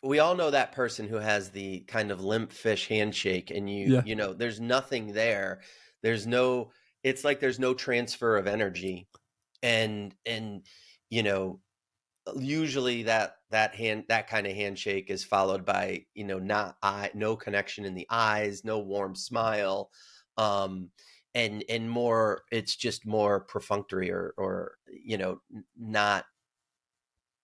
we all know that person who has the kind of limp fish handshake, and Yeah. there's nothing there. There's no, it's like there's no transfer of energy. And you know, usually that kind of handshake is followed by, no connection in the eyes, no warm smile, um, and more, it's just more perfunctory, or not,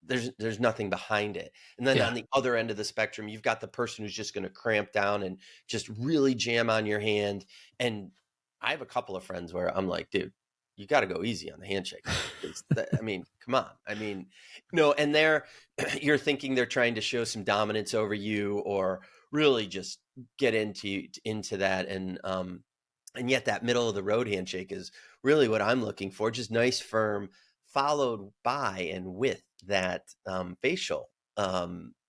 there's nothing behind it. And then Yeah. on the other end of the spectrum, you've got the person who's just going to cramp down and just really jam on your hand. And I have a couple of friends where I'm like, dude, you got to go easy on the handshake. I mean, come on. I mean, no, and you're thinking they're trying to show some dominance over you, or really just get into that. And yet that middle of the road handshake is really what I'm looking for. Just nice, firm, followed by and with that facial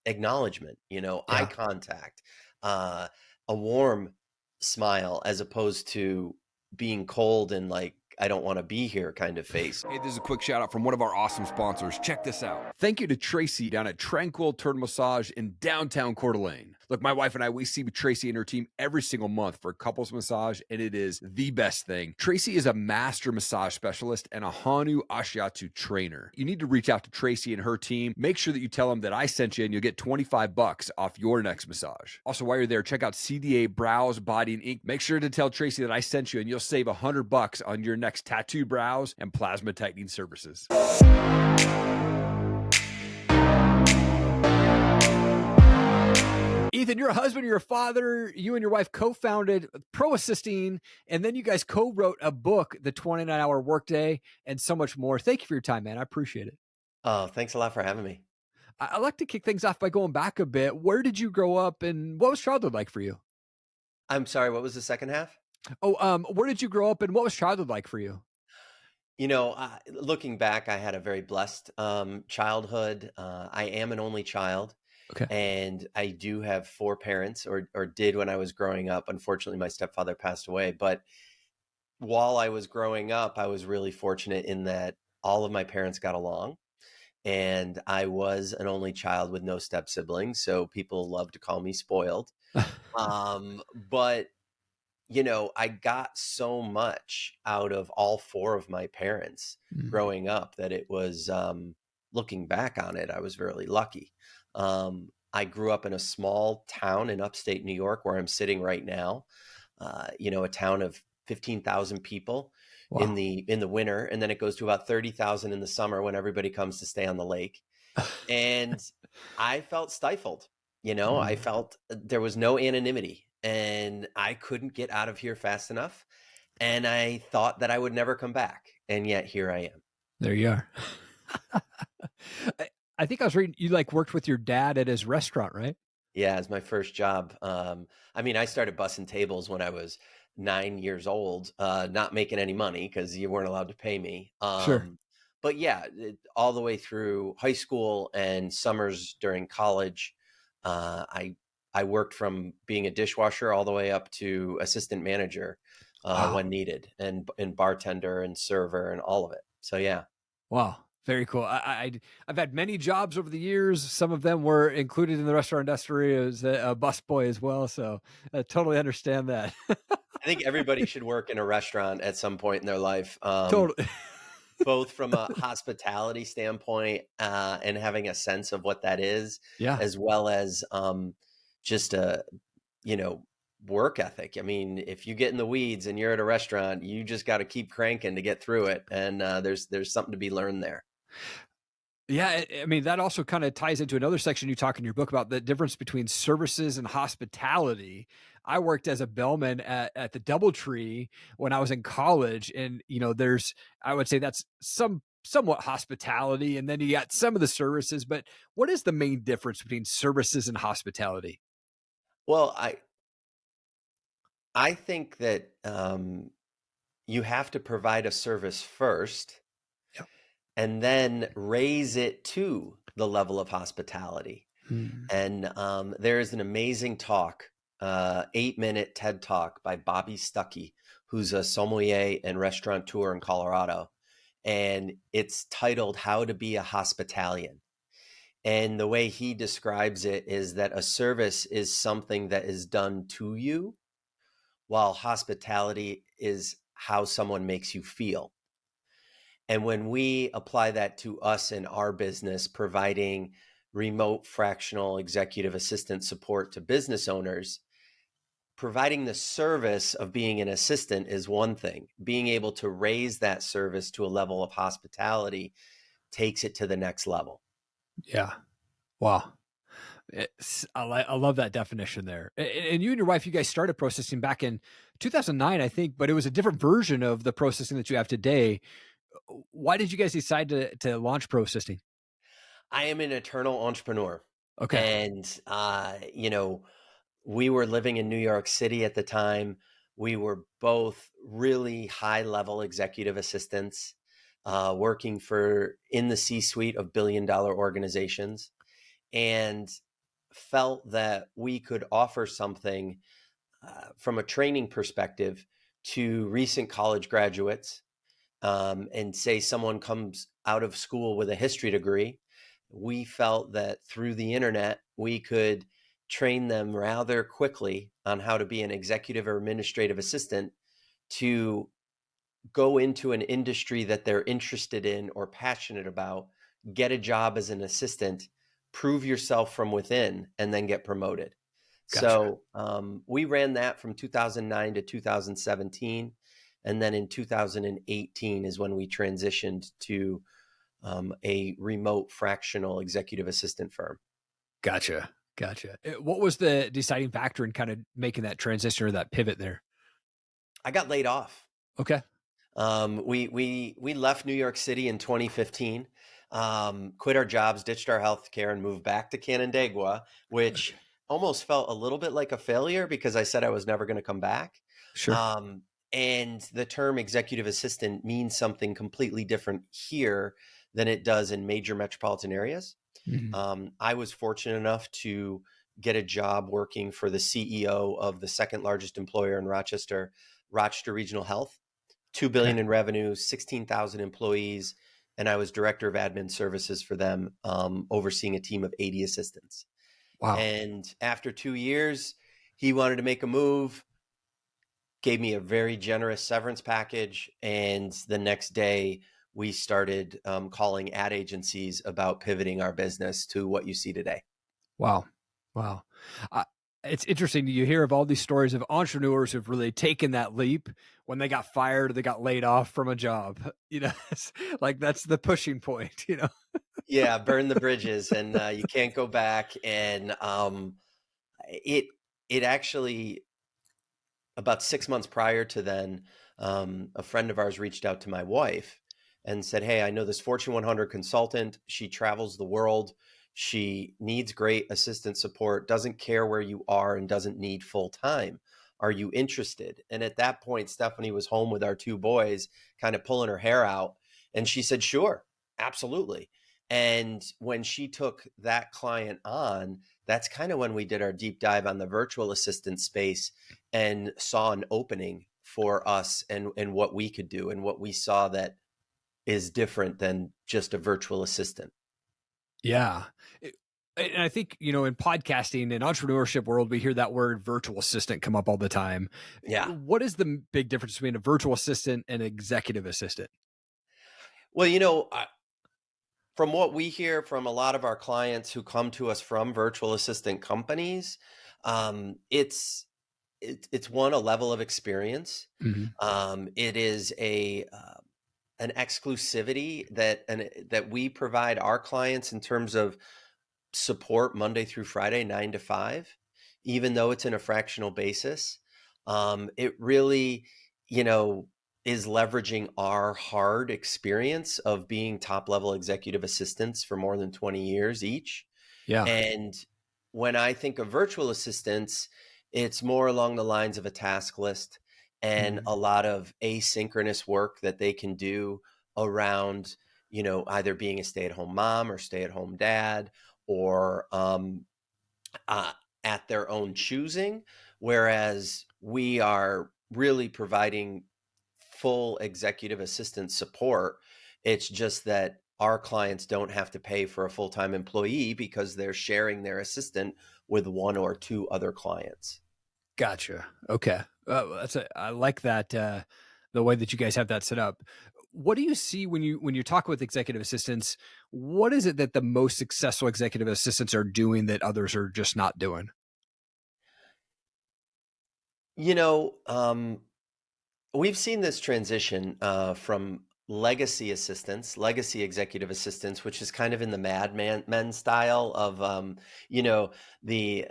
acknowledgement, eye Yeah. contact, a warm smile, as opposed to being cold and like, I don't want to be here kind of face. Hey, this is a quick shout out from one of our awesome sponsors. Check this out. Thank you to Tracy down at Tranquil Turtle Massage in downtown Coeur D'Alene. Look, my wife and I, we see Tracy and her team every single month for a couples massage, and it is the best thing. Tracy is a master massage specialist and a Hanu Ashiatsu trainer. You need to reach out to Tracy and her team. Make sure that you tell them that I sent you, and you'll get $25 off your next massage. Also, while you're there, check out CDA Brows, Body, and Ink. Make sure to tell Tracy that I sent you, and you'll save $100 on your next tattoo, brows, and plasma tightening services. Ethan, you're a husband, you're a father, you and your wife co-founded Pro Assisting, and then you guys co-wrote a book, The 29-Hour Workday, and so much more. Thank you for your time, man. I appreciate it. Oh, thanks a lot for having me. I'd like to kick things off by going back a bit. Where did you grow up, and what was childhood like for you? I'm sorry, what was the second half? Where did you grow up, and what was childhood like for you? Looking back, I had a very blessed childhood. I am an only child. Okay. And I do have four parents, or did when I was growing up. Unfortunately, my stepfather passed away. But while I was growing up, I was really fortunate in that all of my parents got along. And I was an only child with no step siblings. So people love to call me spoiled. But I got so much out of all four of my parents growing up that it was, looking back on it, I was really lucky. I grew up in a small town in upstate New York where I'm sitting right now, a town of 15,000 people. Wow. in the winter. And then it goes to about 30,000 in the summer when everybody comes to stay on the lake. And I felt stifled. I felt there was no anonymity, and I couldn't get out of here fast enough. And I thought that I would never come back. And yet here I am. There you are. I think I was reading you worked with your dad at his restaurant, right? Yeah, it's my first job. I started bussing tables when I was 9 years old, not making any money because you weren't allowed to pay me. Sure. But yeah, all the way through high school and summers during college, I worked from being a dishwasher all the way up to assistant manager when needed, and bartender and server and all of it. So yeah. Wow. Very cool. I've had many jobs over the years. Some of them were included in the restaurant industry as a busboy as well. So I totally understand that. I think everybody should work in a restaurant at some point in their life. Totally. Both from a hospitality standpoint and having a sense of what that is, Yeah. as well as just a, work ethic. I mean, if you get in the weeds and you're at a restaurant, you just got to keep cranking to get through it. And there's something to be learned there. Yeah, I mean, that also kind of ties into another section you talk in your book about the difference between services and hospitality. I worked as a bellman at the DoubleTree when I was in college, and I would say that's somewhat hospitality, and then you got some of the services. But what is the main difference between services and hospitality? Well, I think that you have to provide a service first, and then raise it to the level of hospitality. And there is an amazing talk, 8-minute TED Talk by Bobby Stuckey, who's a sommelier and restaurateur in Colorado. And it's titled How to Be a Hospitalian. And the way he describes it is that a service is something that is done to you, while hospitality is how someone makes you feel. And when we apply that to us in our business, providing remote fractional executive assistant support to business owners, providing the service of being an assistant is one thing. Being able to raise that service to a level of hospitality takes it to the next level. Yeah. Wow. I love that definition there. And you and your wife, you guys started processing back in 2009, I think, but it was a different version of the processing that you have today. Why did you guys decide to launch processing? I am an eternal entrepreneur. Okay. And, we were living in New York City at the time. We were both really high level executive assistants, working in the C-suite of billion-dollar organizations, and felt that we could offer something from a training perspective to recent college graduates. And say someone comes out of school with a history degree, we felt that through the internet, we could train them rather quickly on how to be an executive or administrative assistant to go into an industry that they're interested in or passionate about, get a job as an assistant, prove yourself from within, and then get promoted. Gotcha. So we ran that from 2009 to 2017. And then in 2018 is when we transitioned to a remote fractional executive assistant firm. Gotcha. Gotcha. What was the deciding factor in kind of making that transition or that pivot there? I got laid off. Okay. We left New York City in 2015, quit our jobs, ditched our healthcare, and moved back to Canandaigua, which Okay. almost felt a little bit like a failure because I said I was never going to come back. Sure. And the term executive assistant means something completely different here than it does in major metropolitan areas. Mhm. I was fortunate enough to get a job working for the CEO of the second largest employer in Rochester Regional Health, 2 Okay. billion in revenue, 16,000 employees, and I was director of admin services for them, overseeing a team of 80 assistants. Wow. And after 2 years, he wanted to make a move, gave me a very generous severance package, and the next day we started calling ad agencies about pivoting our business to what you see today. Wow. Wow. Uh, it's interesting. You hear of all these stories of entrepreneurs who've really taken that leap when they got fired or they got laid off from a job. It's like that's the pushing point. Yeah, burn the bridges, and you can't go back. And it it actually, about 6 months prior to then, a friend of ours reached out to my wife and said, "Hey, I know this Fortune 100 consultant. She travels the world. She needs great assistant support, doesn't care where you are, and doesn't need full time. Are you interested?" And at that point, Stephanie was home with our two boys, kind of pulling her hair out. And she said, "Sure, absolutely." And when she took that client on, that's kind of when we did our deep dive on the virtual assistant space and saw an opening for us and what we could do and what we saw that is different than just a virtual assistant. Yeah. And I think, in podcasting and entrepreneurship world, we hear that word virtual assistant come up all the time. Yeah. What is the big difference between a virtual assistant and executive assistant? Well, from what we hear from a lot of our clients who come to us from virtual assistant companies, it's one, a level of experience. Mhm. It is an exclusivity that we provide our clients in terms of support Monday through Friday, 9 to 5, even though it's in a fractional basis. It really, you know, is leveraging our hard experience of being top level executive assistants for more than 20 years each. Yeah. And when I think of virtual assistants, it's more along the lines of a task list and Mhm. a lot of asynchronous work that they can do around, either being a stay-at-home mom or stay-at-home dad, or uh, at their own choosing. Whereas we are really providing full executive assistant support. It's just that our clients don't have to pay for a full-time employee because they're sharing their assistant with one or two other clients. Gotcha. Okay. I like that, the way that you guys have that set up. What do you see when you talk with executive assistants? What is it that the most successful executive assistants are doing that others are just not doing? You know, we've seen this transition from legacy assistants, legacy executive assistants, which is kind of in the men style of, the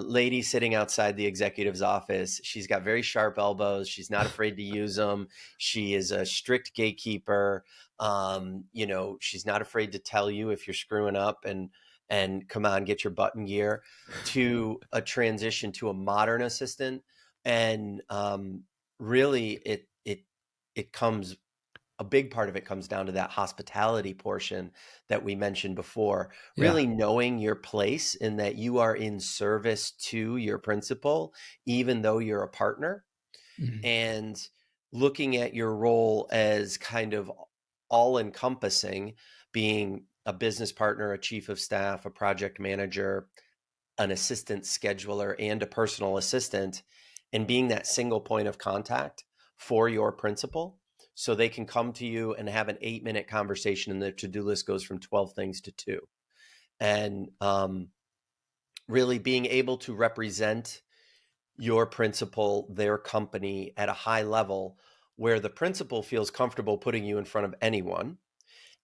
lady sitting outside the executive's office. She's got very sharp elbows. She's not afraid to use them. She is a strict gatekeeper. She's not afraid to tell you if you're screwing up and come on, get your butt in gear. To a transition to a modern assistant, and really it comes, a big part of it comes down to that hospitality portion that we mentioned before, Yeah. really knowing your place in that you are in service to your principal, even though you're a partner, Mhm. and looking at your role as kind of all encompassing, being a business partner, a chief of staff, a project manager, an assistant scheduler, and a personal assistant, and being that single point of contact for your principal, so they can come to you and have an 8-minute conversation and the to-do list goes from 12 things to 2. And really being able to represent your principal, their company at a high level where the principal feels comfortable putting you in front of anyone.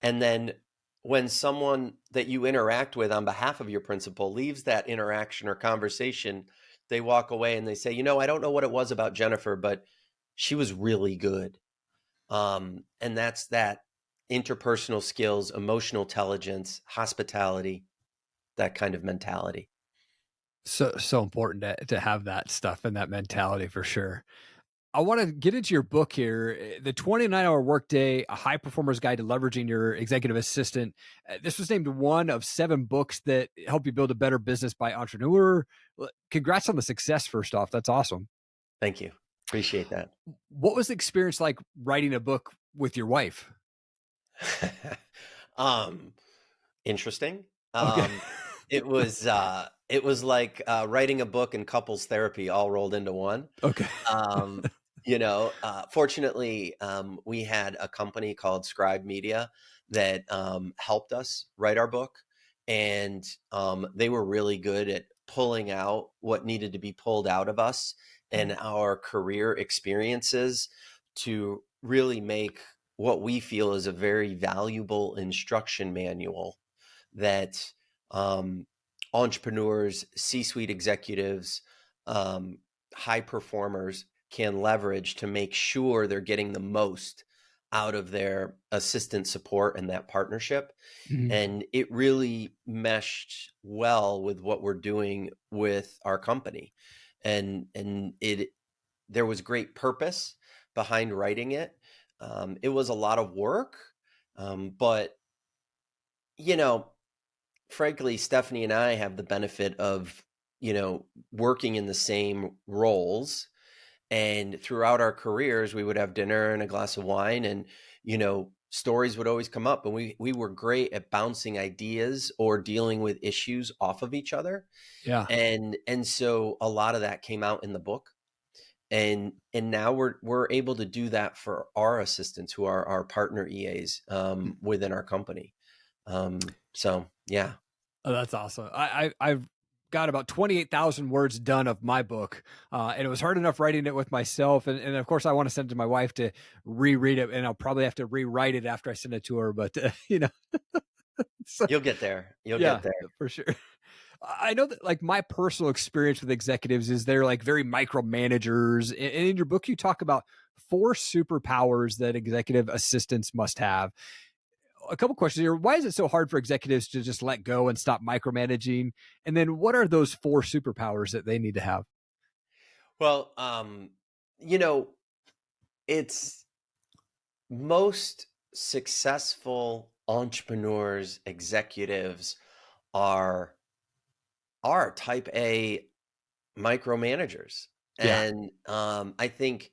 And then when someone that you interact with on behalf of your principal leaves that interaction or conversation, they walk away and they say, I don't know what it was about Jennifer, but she was really good. And that's that interpersonal skills, emotional intelligence, hospitality, that kind of mentality. So important to have that stuff and that mentality for sure. I want to get into your book here, The 29-Hour Workday, A High Performer's Guide to Leveraging Your Executive Assistant. This was named one of 7 books that help you build a better business by entrepreneur. Congrats on the success, first off. That's awesome. Thank you. Appreciate that. What was the experience like writing a book with your wife? um, Interesting. Okay. It was like writing a book and couples therapy all rolled into one. Okay. Fortunately, we had a company called Scribe Media that helped us write our book, and they were really good at pulling out what needed to be pulled out of us and our career experiences to really make what we feel is a very valuable instruction manual that entrepreneurs, C-suite executives, high performers can leverage to make sure they're getting the most out of their assistant support and that partnership. Mhm. And it really meshed well with what we're doing with our company. And there was great purpose behind writing it. It was a lot of work, but you know, frankly, Stephanie and I have the benefit of, working in the same roles. And throughout our careers, we would have dinner and a glass of wine, and, stories would always come up. And we were great at bouncing ideas or dealing with issues off of each other. Yeah. And so a lot of that came out in the book. And now we're able to do that for our assistants who are our partner EAs within our company. So yeah. Oh, that's awesome. I've got about 28,000 words done of my book. And it was hard enough writing it with myself. And of course I want to send it to my wife to reread it, and I'll probably have to rewrite it after I send it to her. But, so, You'll get there. You'll yeah, get there. for sure. I know that like my personal experience with executives is they're like very micromanagers. And in your book, you talk about 4 superpowers that executive assistants must have. A couple questions here. Why is it so hard for executives to just let go and stop micromanaging? And then what are those 4 superpowers that they need to have? Well, you know, it's most successful entrepreneurs, executives are type A micromanagers. Yeah. And I think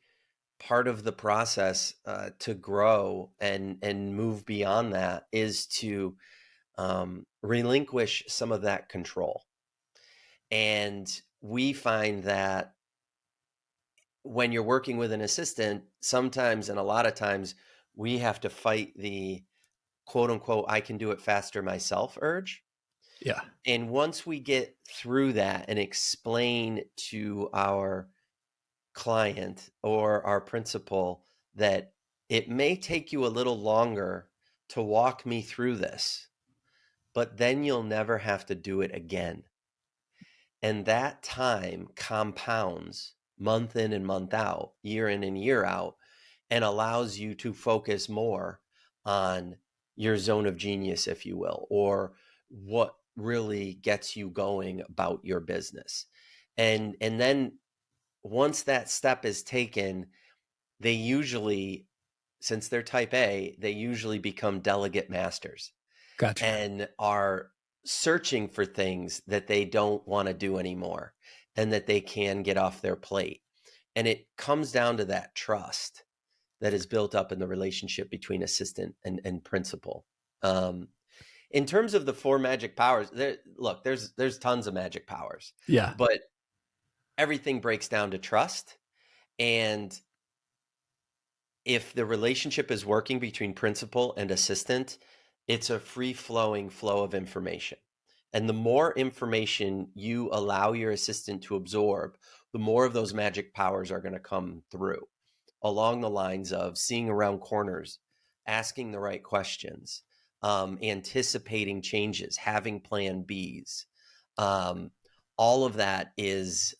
part of the process to grow and move beyond that is to relinquish some of that control. And we find that when you're working with an assistant, sometimes and a lot of times we have to fight the quote unquote, I can do it faster myself urge. Yeah. And once we get through that and explain to our client or our principal that it may take you a little longer to walk me through this, but then you'll never have to do it again. And that time compounds month in and month out, year in and year out, and allows you to focus more on your zone of genius, if you will, or what really gets you going about your business. And then once that step is taken, they usually, since they're type A, they usually become delegate masters Gotcha. and are searching for things that they don't want to do anymore and that they can get off their plate. And it comes down to that trust that is built up in the relationship between assistant and principal. In terms of the 4 magic powers, there's tons of magic powers. Yeah. But everything breaks down to trust. And if the relationship is working between principal and assistant, it's a free-flowing flow of information. And the more information you allow your assistant to absorb, the more of those magic powers are going to come through, along the lines of seeing around corners, asking the right questions, anticipating changes, having plan Bs. All of that is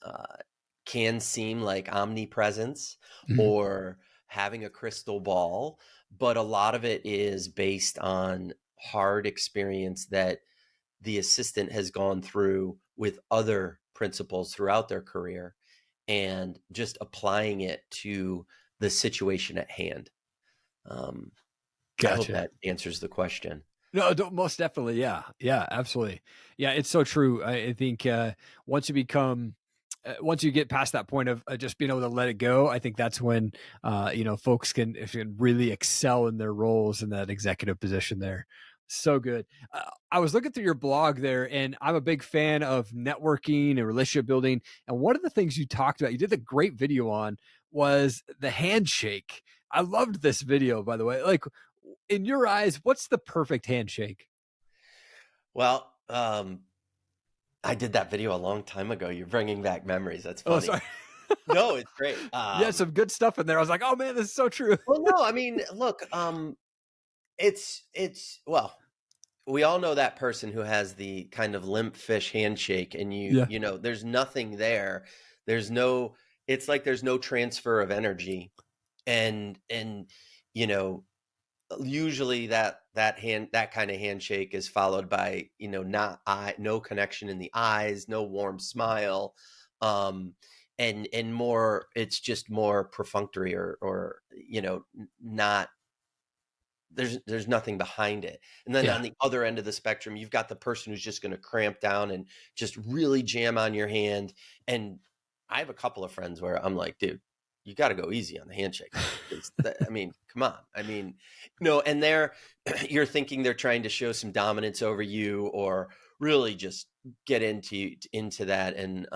can seem like omnipresence or having a crystal ball, but a lot of it is based on hard experience that the assistant has gone through with other principals throughout their career and just applying it to the situation at hand. I hope Gotcha. that answers the question. No, most definitely. Yeah. Yeah, absolutely. Yeah, it's so true. I think once you become, once you get past that point of just being able to let it go, I think that's when, folks can really excel in their roles in that executive position there. So good. I was looking through your blog there, and I'm a big fan of networking and relationship building. And one of the things you talked about, you did a great video on, was the handshake. I loved this video, by the way. Like, in your eyes, what's the perfect handshake? Well, I did that video a long time ago. You're bringing back memories. That's Oh, funny. sorry. No, it's great. Yeah, some good stuff in there. I was like, oh man, this is so true. Well, no, I mean, look, well, we all know that person who has the kind of limp fish handshake, and Yeah. there's nothing there. There's no, it's like there's no transfer of energy, and you know, usually that kind of handshake is followed by no connection in the eyes, no warm smile, and more, it's just more perfunctory or not, there's nothing behind it. And then Yeah. on the other end of the spectrum, you've got the person who's just going to cramp down and just really jam on your hand. And I have a couple of friends where I'm like, dude, you got to go easy on the handshake. I mean, come on. I mean, and you're thinking they're trying to show some dominance over you or really just get into that. And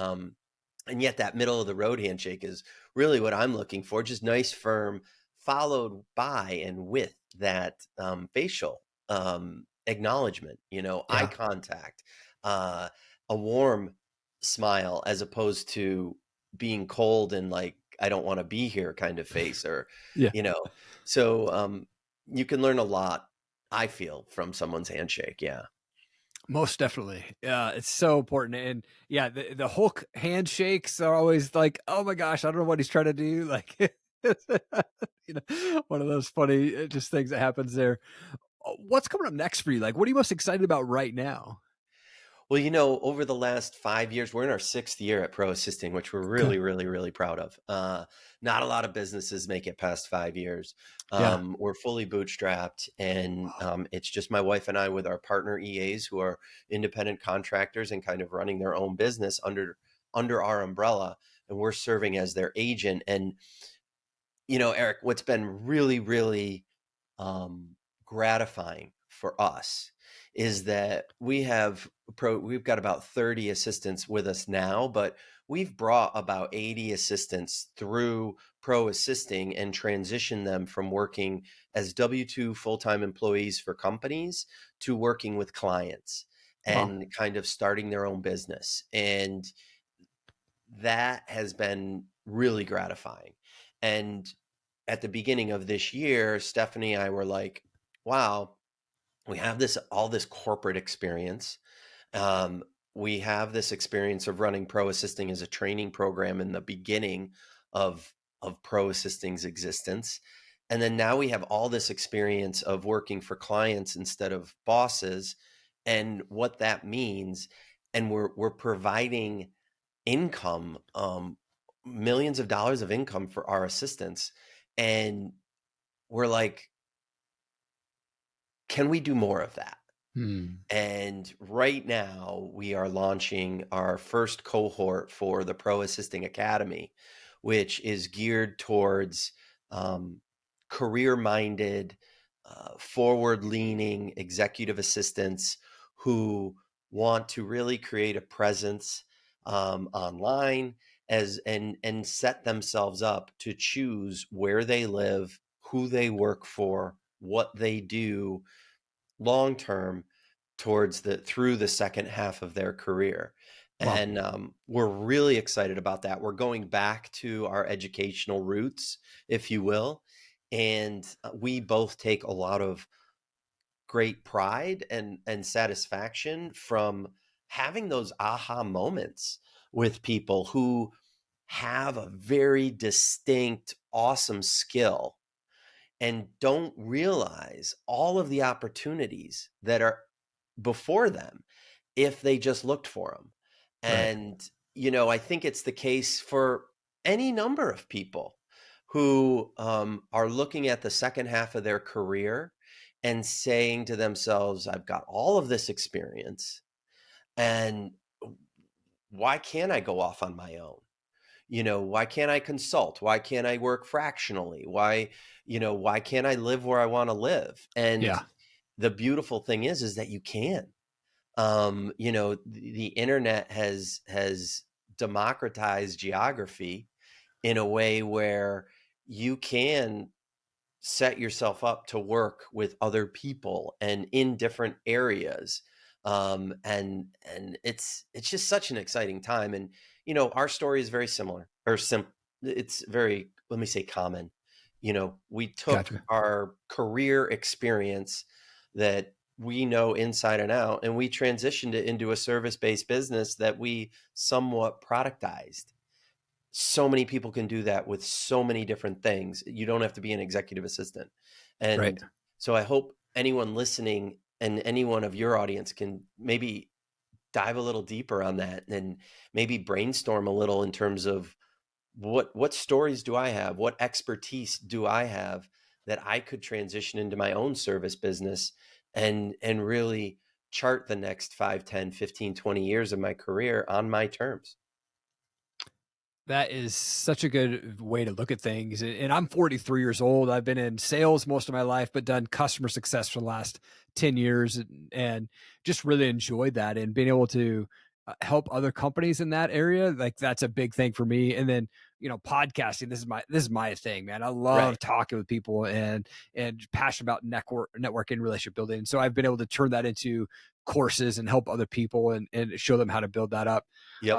yet that middle of the road handshake is really what I'm looking for. Just nice, firm, followed by and with that facial acknowledgement, eye contact, a warm smile, as opposed to being cold and like, I don't want to be here kind of face, or, Yeah. so you can learn a lot, I feel, from someone's handshake. Yeah. Most definitely. Yeah, it's so important. And yeah, the Hulk handshakes are always like, oh my gosh, I don't know what he's trying to do. Like, one of those funny just things that happens there. What's coming up next for you? Like, what are you most excited about right now? Well, over the last 5 years, we're in our 6th year at Pro Assisting, which we're Okay. really, really, really proud of. Not a lot of businesses make it past 5 years. Yeah. We're fully bootstrapped, and it's just my wife and I with our partner EAs who are independent contractors and kind of running their own business under our umbrella, and we're serving as their agent. And Erik, what's been really, really um, gratifying for us is that we've got about 30 assistants with us now, but we've brought about 80 assistants through pro assisting and transitioned them from working as W-2 full-time employees for companies to working with clients Wow. and kind of starting their own business. And that has been really gratifying. And at the beginning of this year, Stephanie and I were like, wow, we have all this corporate experience. Um, we have this experience of running Pro Assisting as a training program in the beginning of Pro Assisting's existence. And then now we have all this experience of working for clients instead of bosses and what that means. And we're providing income, millions of dollars of income for our assistants. And we're like, can we do more of that? Hmm. And right now, we are launching our first cohort for the Pro Assisting Academy, which is geared towards career-minded, forward-leaning executive assistants who want to really create a presence online and set themselves up to choose where they live, who they work for, what they do long term through the second half of their career. Wow. And we're really excited about that. We're going back to our educational roots, if you will. And we both take a lot of great pride and satisfaction from having those aha moments with people who have a very distinct, awesome skill and don't realize all of the opportunities that are before them if they just looked for them. Right. And, I think it's the case for any number of people who are looking at the second half of their career and saying to themselves, I've got all of this experience, and why can't I go off on my own? Why can't I consult? Why can't I work fractionally? Why can't I live where I want to live? And Yeah. the beautiful thing is that you can. The internet has democratized geography in a way where you can set yourself up to work with other people and in different areas. And it's just such an exciting time. And our story is very similar, it's very, let me say, common. We took Gotcha. our career experience that we know inside and out, and we transitioned it into a service-based business that we somewhat productized. So many people can do that with so many different things. You don't have to be an executive assistant. Right. And so I hope anyone listening and anyone of your audience can maybe dive a little deeper on that and maybe brainstorm a little in terms of what stories do I have? What expertise do I have that I could transition into my own service business and really chart the next 5, 10, 15, 20 years of my career on my terms. That is such a good way to look at things. And I'm 43 years old. I've been in sales most of my life, but done customer success for the last 10 years and just really enjoyed that and being able to help other companies in that area. Like that's a big thing for me. And then, podcasting, this is my thing, man. I Right. love talking with people and passionate about networking, relationship building. So I've been able to turn that into courses and help other people and show them how to build that up. Yep.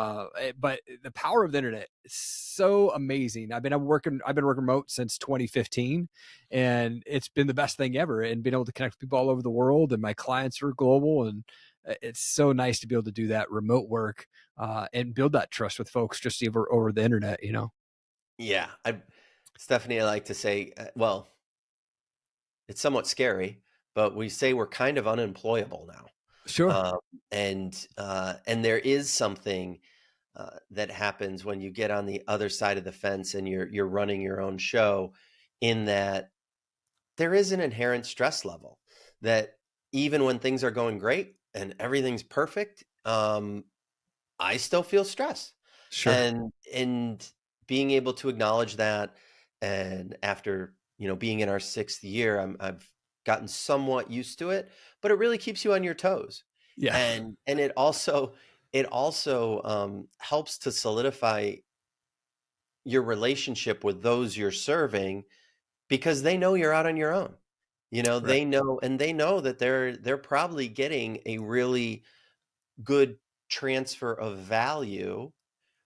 But the power of the internet is so amazing. I've been working remote since 2015, and it's been the best thing ever. And being able to connect with people all over the world, and my clients are global, and it's so nice to be able to do that remote work and build that trust with folks just over the internet. Yeah. Stephanie, I like to say, well, it's somewhat scary, but we say we're kind of unemployable now. Sure, Um, and there is something that happens when you get on the other side of the fence and you're running your own show, in that there is an inherent stress level that even when things are going great and everything's perfect, I still feel stress. sure. And being able to acknowledge that And after, being in our 6th year, I've gotten somewhat used to it, but it really keeps you on your toes. Yeah. And it also helps to solidify your relationship with those you're serving because they know you're out on your own. Right. They know that they're probably getting a really good transfer of value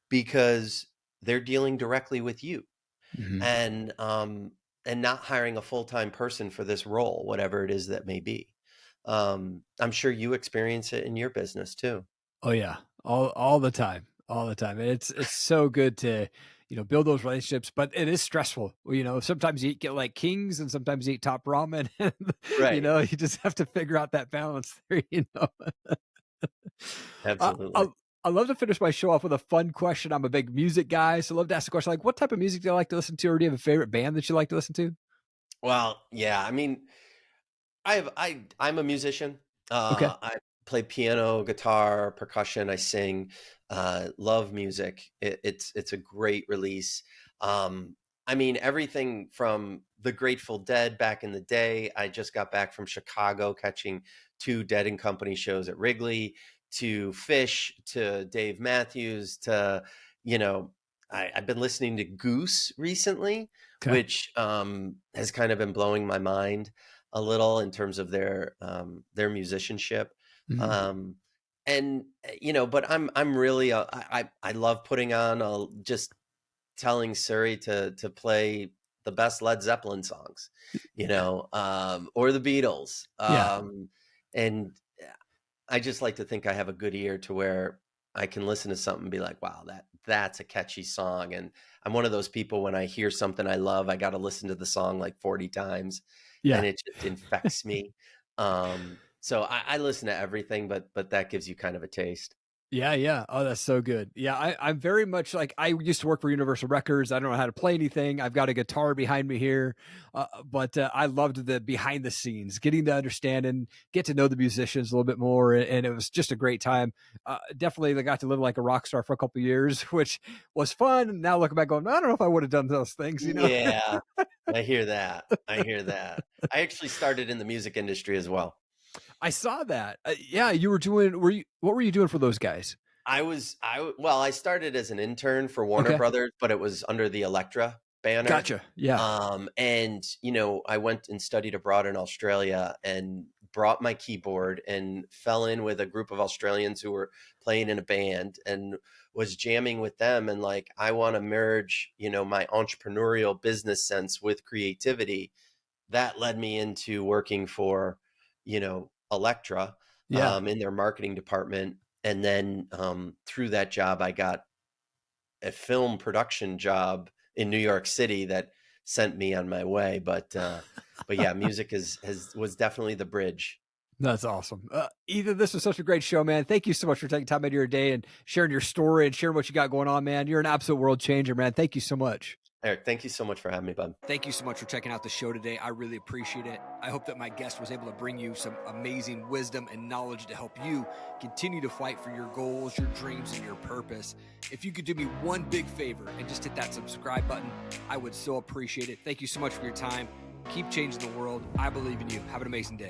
because they're dealing directly with you Mhm. and um and not hiring a full-time person for this role, whatever it is that may be. I'm sure you experience it in your business too. Oh yeah, all the time, all the time. And it's so good to build those relationships, but it is stressful. Sometimes you get like kings, and sometimes you eat top ramen. And, Right. you just have to figure out that balance there. Uh, Absolutely. I, I love to finish my show off with a fun question. I'm a big music guy, so I love to ask the question like, what type of music do you like to listen to, or do you have a favorite band that you like to listen to? Well, yeah, I mean, I'm a musician. Okay, I play piano, guitar, percussion. I sing. Love music. It's a great release. I mean, everything from the Grateful Dead back in the day. I just got back from Chicago, catching 2 Dead and Company shows at Wrigley. To Fish, to Dave Matthews, to you know, I've been listening to Goose recently, okay, which has kind of been blowing my mind a little in terms of their musicianship. mhm, Um, but I'm really I love putting on just telling Suri to play the best Led Zeppelin songs, or the Beatles. yeah, And I just like to think I have a good ear to where I can listen to something and be like, wow, that's a catchy song. And I'm one of those people when I hear something I love, I got to listen to the song like 40 times and yeah. it just infects me. So I listen to everything, but that gives you kind of a taste. Yeah, yeah. Oh, that's so good. Yeah, I'm very much like I used to work for Universal Records. I don't know how to play anything. I've got a guitar behind me here, but I loved the behind the scenes, getting to understand and get to know the musicians a little bit more, and it was just a great time. Definitely, I got to live like a rock star for a couple of years, which was fun. Now looking back, going, I don't know if I would have done those things. Yeah, I hear that. I hear that. I actually started in the music industry as well. I saw that. Yeah, you were doing. Were you? What were you doing for those guys? Well, I started as an intern for Warner Okay, Brothers, but it was under the Elektra banner. gotcha. Yeah, I went and studied abroad in Australia and brought my keyboard and fell in with a group of Australians who were playing in a band and was jamming with them. And like, I want to merge, my entrepreneurial business sense with creativity. That led me into working for, Elektra, yeah. in their marketing department. And then through that job, I got a film production job in New York City that sent me on my way. But yeah, music was definitely the bridge. That's awesome. Ethan, this was such a great show, man. Thank you so much for taking time out of your day and sharing your story and sharing what you got going on, man. You're an absolute world changer, man. Thank you so much. Erik, thank you so much for having me, bud. Thank you so much for checking out the show today. I really appreciate it. I hope that my guest was able to bring you some amazing wisdom and knowledge to help you continue to fight for your goals, your dreams, and your purpose. If you could do me one big favor and just hit that subscribe button, I would so appreciate it. Thank you so much for your time. Keep changing the world. I believe in you. Have an amazing day.